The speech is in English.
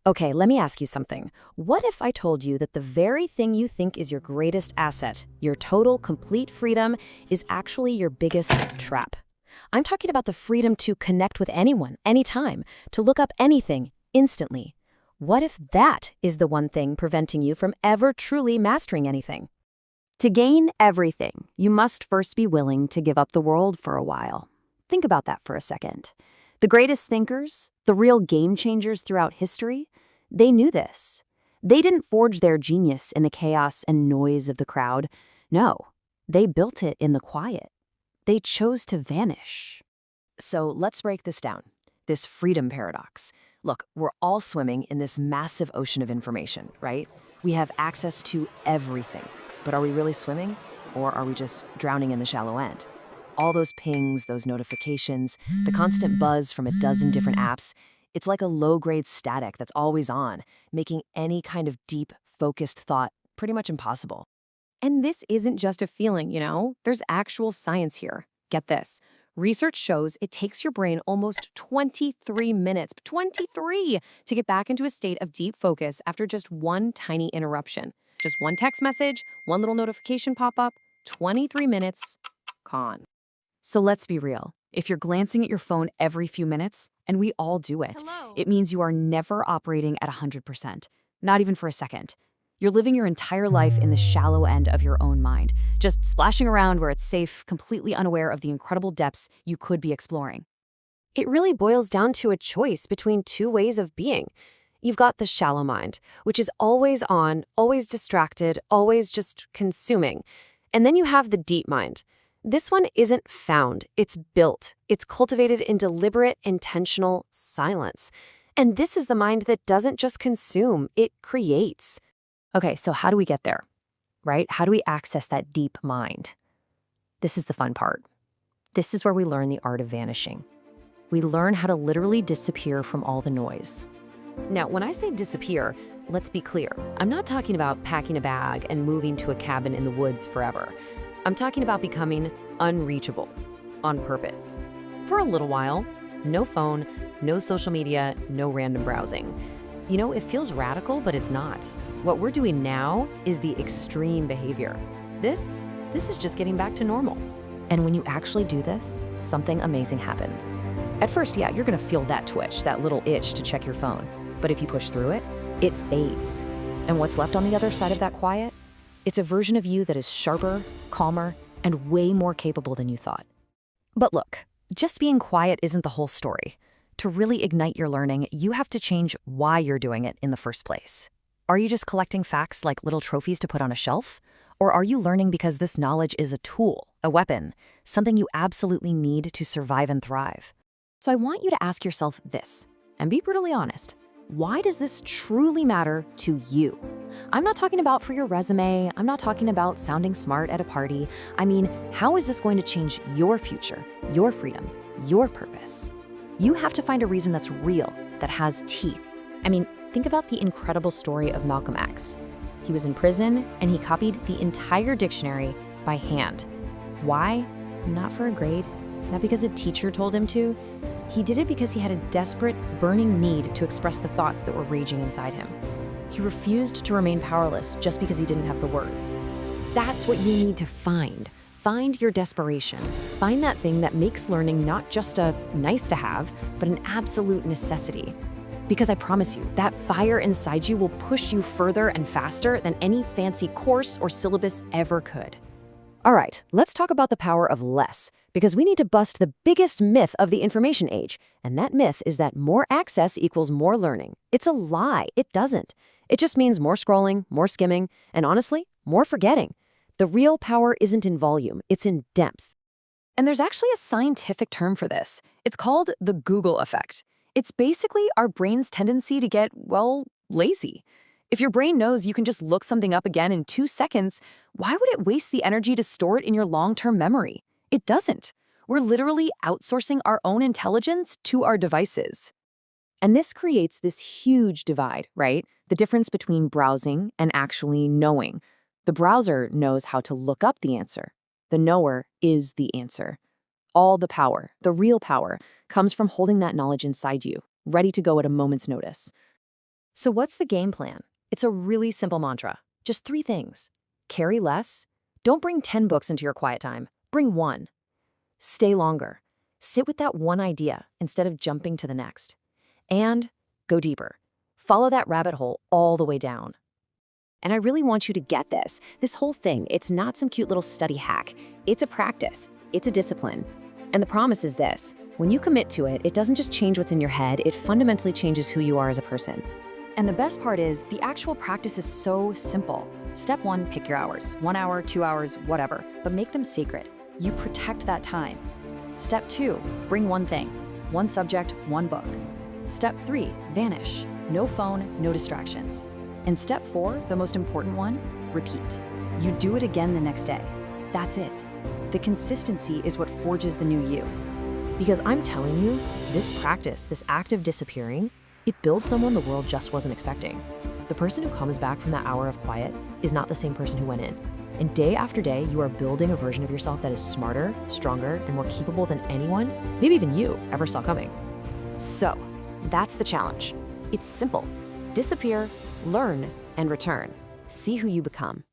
Okay, let me ask you something. What if I told you that the very thing you think is your greatest asset, your total, complete freedom, is actually your biggest trap? I'm talking about the freedom to connect with anyone, anytime, to look up anything, instantly. What if that is the one thing preventing you from ever truly mastering anything? To gain everything, you must first be willing to give up the world for a while. Think about that for a second. The greatest thinkers, the real game changers throughout history, they knew this. They didn't forge their genius in the chaos and noise of the crowd. No, they built it in the quiet. They chose to vanish. So let's break this down. This freedom paradox. Look, we're all swimming in this massive ocean of information, right? We have access to everything. But are we really swimming? Or are we just drowning in the shallow end? All those pings, those notifications, the constant buzz from a dozen different apps, it's like a low-grade static that's always on, making any kind of deep, focused thought pretty much impossible. And this isn't just a feeling, There's actual science here. Get this. Research shows it takes your brain almost 23 minutes, 23, to get back into a state of deep focus after just one tiny interruption. Just one text message, one little notification pop-up, 23 minutes, gone. So let's be real. If you're glancing at your phone every few minutes, and we all do it, it means you are never operating at 100%, not even for a second. You're living your entire life in the shallow end of your own mind, just splashing around where it's safe, completely unaware of the incredible depths you could be exploring. It really boils down to a choice between two ways of being. You've got the shallow mind, which is always on, always distracted, always just consuming. And then you have the deep mind. This one isn't found, it's built. It's cultivated in deliberate, intentional silence. And this is the mind that doesn't just consume, it creates. Okay, so how do we get there, right? How do we access that deep mind? This is the fun part. This is where we learn the art of vanishing. We learn how to literally disappear from all the noise. Now, when I say disappear, let's be clear. I'm not talking about packing a bag and moving to a cabin in the woods forever. I'm talking about becoming unreachable on purpose. For a little while, no phone, no social media, no random browsing. It feels radical, but it's not. What we're doing now is the extreme behavior. This is just getting back to normal. And when you actually do this, something amazing happens. At first, yeah, you're gonna feel that twitch, that little itch to check your phone. But if you push through it, it fades. And what's left on the other side of that quiet? It's a version of you that is sharper, calmer, and way more capable than you thought. But look, just being quiet isn't the whole story. To really ignite your learning, you have to change why you're doing it in the first place. Are you just collecting facts like little trophies to put on a shelf? Or are you learning because this knowledge is a tool, a weapon, something you absolutely need to survive and thrive? So I want you to ask yourself this, and be brutally honest. Why does this truly matter to you? I'm not talking about for your resume. I'm not talking about sounding smart at a party. I mean, how is this going to change your future, your freedom, your purpose? You have to find a reason that's real, that has teeth. I mean, think about the incredible story of Malcolm X. He was in prison and he copied the entire dictionary by hand. Why? Not for a grade, not because a teacher told him to. He did it because he had a desperate, burning need to express the thoughts that were raging inside him. He refused to remain powerless just because he didn't have the words. That's what you need to find. Find your desperation. Find that thing that makes learning not just a nice to have, but an absolute necessity. Because I promise you, that fire inside you will push you further and faster than any fancy course or syllabus ever could. All right, let's talk about the power of less, because we need to bust the biggest myth of the information age, and that myth is that more access equals more learning. It's a lie. It doesn't. It just means more scrolling, more skimming, and honestly, more forgetting. The real power isn't in volume, it's in depth. And there's actually a scientific term for this. It's called the Google effect. It's basically our brain's tendency to get, lazy. If your brain knows you can just look something up again in 2 seconds, why would it waste the energy to store it in your long-term memory? It doesn't. We're literally outsourcing our own intelligence to our devices. And this creates this huge divide, right? The difference between browsing and actually knowing. The browser knows how to look up the answer. The knower is the answer. All the power, the real power, comes from holding that knowledge inside you, ready to go at a moment's notice. So what's the game plan? It's a really simple mantra. Just 3 things. Carry less. Don't bring 10 books into your quiet time. Bring 1. Stay longer. Sit with that one idea instead of jumping to the next. And go deeper. Follow that rabbit hole all the way down. And I really want you to get this. This whole thing, it's not some cute little study hack. It's a practice. It's a discipline. And the promise is this. When you commit to it, it doesn't just change what's in your head, it fundamentally changes who you are as a person. And the best part is, the actual practice is so simple. Step 1, pick your hours. 1 hour, 2 hours, whatever, but make them sacred. You protect that time. Step 2, bring 1 thing. 1 subject, 1 book. Step 3, vanish. No phone, no distractions. And step 4, the most important one, repeat. You do it again the next day. That's it. The consistency is what forges the new you. Because I'm telling you, this practice, this act of disappearing, it builds someone the world just wasn't expecting. The person who comes back from that hour of quiet is not the same person who went in. And day after day, you are building a version of yourself that is smarter, stronger, and more capable than anyone, maybe even you, ever saw coming. So, that's the challenge. It's simple. Disappear, learn, and return. See who you become.